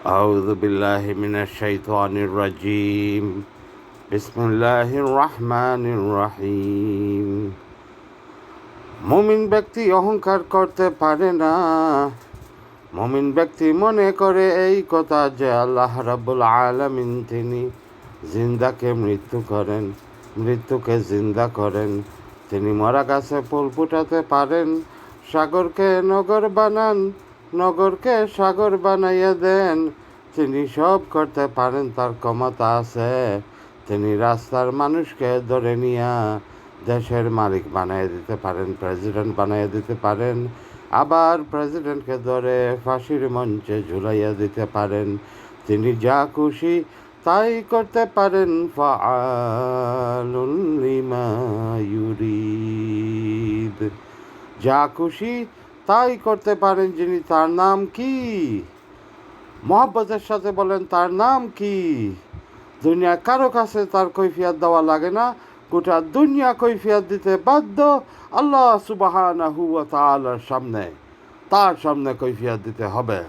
أعوذ بالله من الشيطان الرجيم بسم الله الرحمن الرحيم মুমিন ব্যক্তি অহংকার করতে পারে না। মুমিন ব্যক্তি মনে করে এই কথা যে আল্লাহ রাব্বুল আলামিন তিনি জিন্দাকে মৃত্যু করেন, মৃত্যুকে জিন্দা করেন। তিনি মরা গাছে ফুল ফুটাতে পারেন, সাগরকে নগর বানান, নগরকে সাগর বানাইয়া দেন। তিনি সব করতে পারেন, তার ক্ষমতা আছে। তিনি রাস্তার মানুষকে ধরে নিয়া দেশের মালিক বানিয়ে দিতে পারেন, প্রেসিডেন্ট বানিয়ে দিতে পারেন। আবার প্রেসিডেন্টকে ধরে ফাঁসির মঞ্চে ঝুলাইয়া দিতে পারেন। তিনি যা খুশি তাই করতে পারেন। ফাআলুন লিমা ইউরিদ, যা খুশি তাই করতে পারেন যিনি। তার নাম কি? মহব্বতের সাথে বলেন, তার নাম কি? দুনিয়া কারো কাছে তার কৈফিয়ত দেওয়া লাগে না, গোটা দুনিয়া কৈফিয়ত দিতে বাধ্য আল্লাহ সুবহানাহু ওয়া তাআলার সামনে। তার সামনে কৈফিয়ত দিতে হবে।